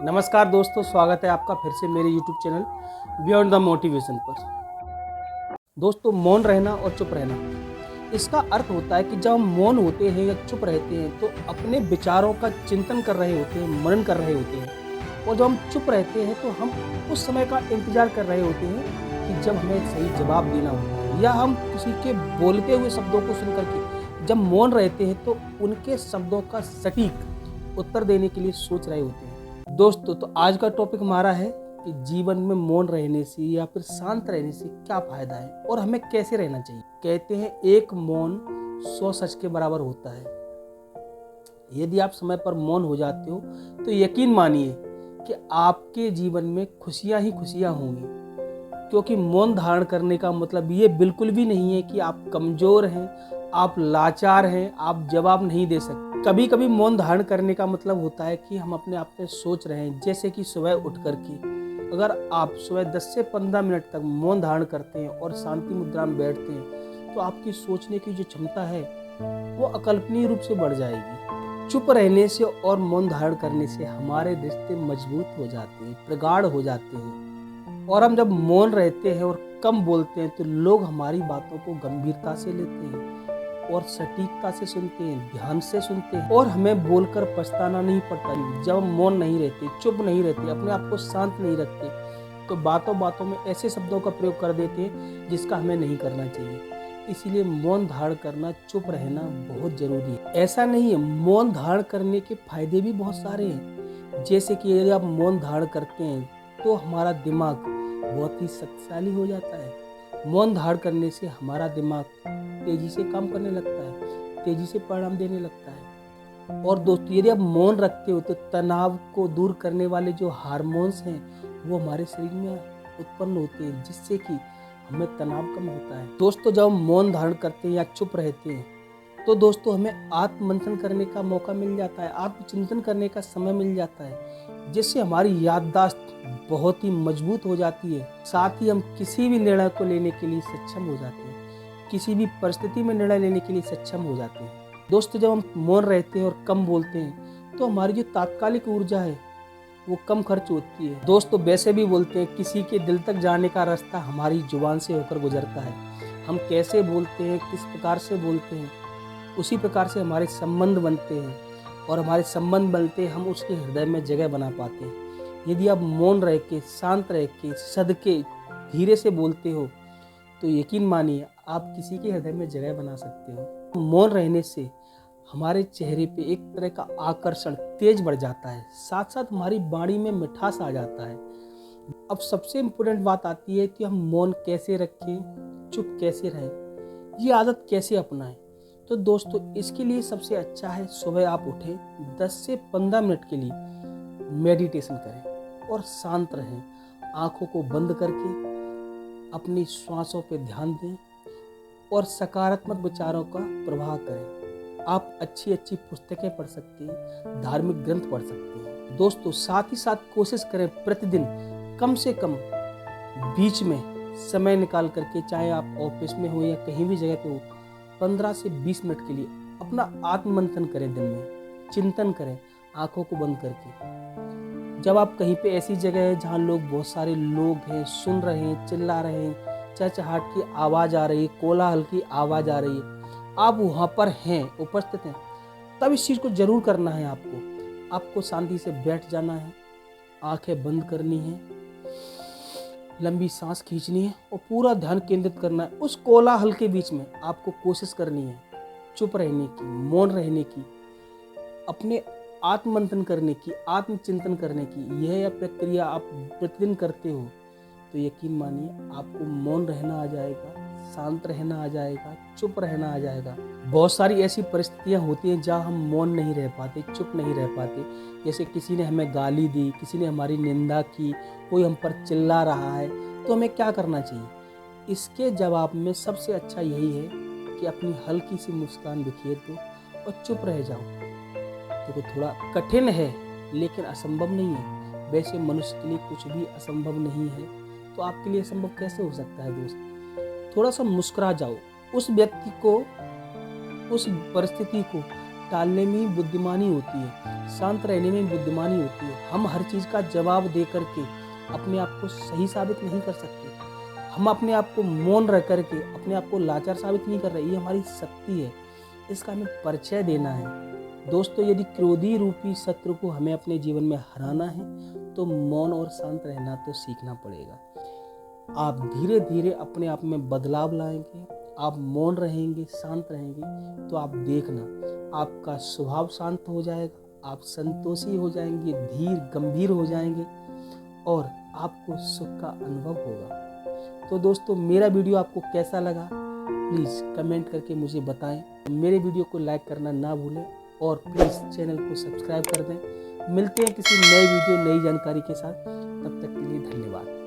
नमस्कार दोस्तों, स्वागत है आपका फिर से मेरे YouTube channel beyond the motivation पर। दोस्तों, मौन रहना और चुप रहना, इसका अर्थ होता है कि जब हम मौन होते हैं या चुप रहते हैं तो अपने विचारों का चिंतन कर रहे होते हैं, मनन कर रहे होते हैं। और जब हम चुप रहते हैं तो हम उस समय का इंतजार कर रहे होते हैं कि जब हमें सही जवाब देना होता है, या हम किसी के बोलते हुए शब्दों को सुन करके जब मौन रहते हैं तो उनके शब्दों का सटीक उत्तर देने के लिए सोच रहे होते हैं। दोस्तों, तो आज का टॉपिक हमारा है कि जीवन में मौन रहने से या फिर शांत रहने से क्या फायदा है और हमें कैसे रहना चाहिए। कहते हैं एक मौन 100 सच के बराबर होता है। यदि आप समय पर मौन हो जाते हो तो यकीन मानिए कि आपके जीवन में खुशियां ही खुशियां होंगी, क्योंकि मौन धारण करने का मतलब ये बिल्कुल भी नहीं है कि आप कमजोर हैं, आप लाचार हैं, आप जवाब नहीं दे सकते। कभी कभी मौन धारण करने का मतलब होता है कि हम अपने आप में सोच रहे हैं, जैसे कि सुबह उठ करके अगर आप सुबह 10 से 15 मिनट तक मौन धारण करते हैं और शांति मुद्रा में बैठते हैं तो आपकी सोचने की जो क्षमता है वो अकल्पनीय रूप से बढ़ जाएगी। चुप रहने से और मौन धारण करने से हमारे रिश्ते मजबूत हो जाते हैं, प्रगाढ़ हो जाते हैं। और हम जब मौन रहते हैं और कम बोलते हैं तो लोग हमारी बातों को गंभीरता से लेते हैं और सटीकता से सुनते हैं, ध्यान से सुनते हैं, और हमें बोलकर पछताना नहीं पड़ता। जब हम मौन नहीं रहते, चुप नहीं रहते, अपने आप को शांत नहीं रखते तो बातों बातों में ऐसे शब्दों का प्रयोग कर देते हैं जिसका हमें नहीं करना चाहिए। इसीलिए मौन धारण करना, चुप रहना बहुत जरूरी है। ऐसा नहीं है, मौन धारण करने के फायदे भी बहुत सारे हैं। जैसे कि यदि आप मौन धारण करते हैं तो हमारा दिमाग बहुत ही शक्तिशाली हो जाता है। मौन धारण करने से हमारा दिमाग तेजी से काम करने लगता है, तेजी से परिणाम देने लगता है। और दोस्तों, यदि आप मौन रखते हो तो तनाव को दूर करने वाले जो हार्मोन्स हैं वो हमारे शरीर में उत्पन्न होते हैं, जिससे कि हमें तनाव कम होता है। दोस्तों, जब हम मौन धारण करते हैं या चुप रहते हैं तो दोस्तों हमें आत्ममंथन करने का मौका मिल जाता है, आत्मचिंतन करने का समय मिल जाता है, जिससे हमारी याददाश्त बहुत ही मजबूत हो जाती है। साथ ही हम किसी भी निर्णय को लेने के लिए सक्षम हो जाते हैं, किसी भी परिस्थिति में निर्णय लेने के लिए सक्षम हो जाते हैं। दोस्तों, जब हम मौन रहते हैं और कम बोलते हैं तो हमारी जो तात्कालिक ऊर्जा है वो कम खर्च होती है। दोस्तों, वैसे भी बोलते हैं किसी के दिल तक जाने का रास्ता हमारी जुबान से होकर गुजरता है। हम कैसे बोलते हैं, किस प्रकार से बोलते हैं, उसी प्रकार से हमारे संबंध बनते हैं, और हमारे संबंध बनते हम उसके हृदय में जगह बना पाते हैं। यदि आप मौन रह के, शांत रह के, सदके, धीरे से बोलते हो तो यकीन मानिए आप किसी के हृदय में जगह बना सकते हो। मौन रहने से हमारे चेहरे पे एक तरह का आकर्षण तेज बढ़ जाता है, साथ साथ हमारी वाणी में मिठास आ जाता है। अब सबसे इम्पोर्टेंट बात आती है कि हम मौन कैसे रखें, चुप कैसे रहें, ये आदत कैसे अपनाएं। तो दोस्तों, इसके लिए सबसे अच्छा है सुबह आप उठें, 10 से 15 मिनट के लिए मेडिटेशन करें और शांत रहें। आंखों को बंद करके अपनी श्वासों पर ध्यान दें और सकारात्मक विचारों का प्रवाह करें। आप अच्छी अच्छी पुस्तकें पढ़ सकते हैं, धार्मिक ग्रंथ पढ़ सकते हैं। दोस्तों, साथ ही साथ कोशिश करें प्रतिदिन कम से कम बीच में समय निकाल करके, चाहे आप ऑफिस में हो या कहीं भी जगह पे हो, 15 से 20 मिनट के लिए अपना आत्ममंथन करें। दिन में चिंतन करें आंखों को बंद करके। जब आप कहीं पे ऐसी जगह है जहाँ लोग, बहुत सारे लोग हैं, सुन रहे हैं, चिल्ला रहे हैं, चहचहाट की आवाज़ आ रही है, कोलाहल की आवाज़ आ रही है, आप वहाँ पर हैं, उपस्थित हैं, तब इस चीज़ को जरूर करना है। आपको शांति से बैठ जाना है, आंखें बंद करनी है, लंबी सांस खींचनी है और पूरा ध्यान केंद्रित करना है। उस कोलाहल के बीच में आपको कोशिश करनी है चुप रहने की, मौन रहने की, अपने आत्ममंथन करने की, आत्मचिंतन करने की। यह प्रक्रिया आप प्रतिदिन करते हो तो यकीन मानिए आपको मौन रहना आ जाएगा, शांत रहना आ जाएगा, चुप रहना आ जाएगा। बहुत सारी ऐसी परिस्थितियां होती हैं जहां हम मौन नहीं रह पाते, चुप नहीं रह पाते। जैसे किसी ने हमें गाली दी, किसी ने हमारी निंदा की, कोई हम पर चिल्ला रहा है, तो हमें क्या करना चाहिए? इसके जवाब में सबसे अच्छा यही है कि अपनी हल्की सी मुस्कान दिखिए तो और चुप रह जाओ। देखो, थोड़ा कठिन है लेकिन असंभव नहीं है। वैसे मनुष्य के लिए कुछ भी असंभव नहीं है, तो आपके लिए असंभव कैसे हो सकता है दोस्त? थोड़ा सा मुस्कुरा जाओ, उस व्यक्ति को, उस परिस्थिति को टालने में ही बुद्धिमानी होती है, शांत रहने में ही बुद्धिमानी होती है। हम हर चीज़ का जवाब दे करके अपने आप को सही साबित नहीं कर सकते। हम अपने आप को मौन रह करके अपने आप को लाचार साबित नहीं कर रहे। ये हमारी शक्ति है, इसका हमें परिचय देना है। दोस्तों, यदि क्रोधी रूपी शत्रु को हमें अपने जीवन में हराना है तो मौन और शांत रहना तो सीखना पड़ेगा। आप धीरे धीरे अपने आप में बदलाव लाएंगे, आप मौन रहेंगे, शांत रहेंगे, तो आप देखना आपका स्वभाव शांत हो जाएगा, आप संतोषी हो जाएंगे, धीर गंभीर हो जाएंगे और आपको सुख का अनुभव होगा। तो दोस्तों, मेरा वीडियो आपको कैसा लगा प्लीज़ कमेंट करके मुझे बताएं। मेरे वीडियो को लाइक करना ना भूलें और प्लीज़ चैनल को सब्सक्राइब कर दें। मिलते हैं किसी नए वीडियो, नई जानकारी के साथ। तब तक के लिए धन्यवाद।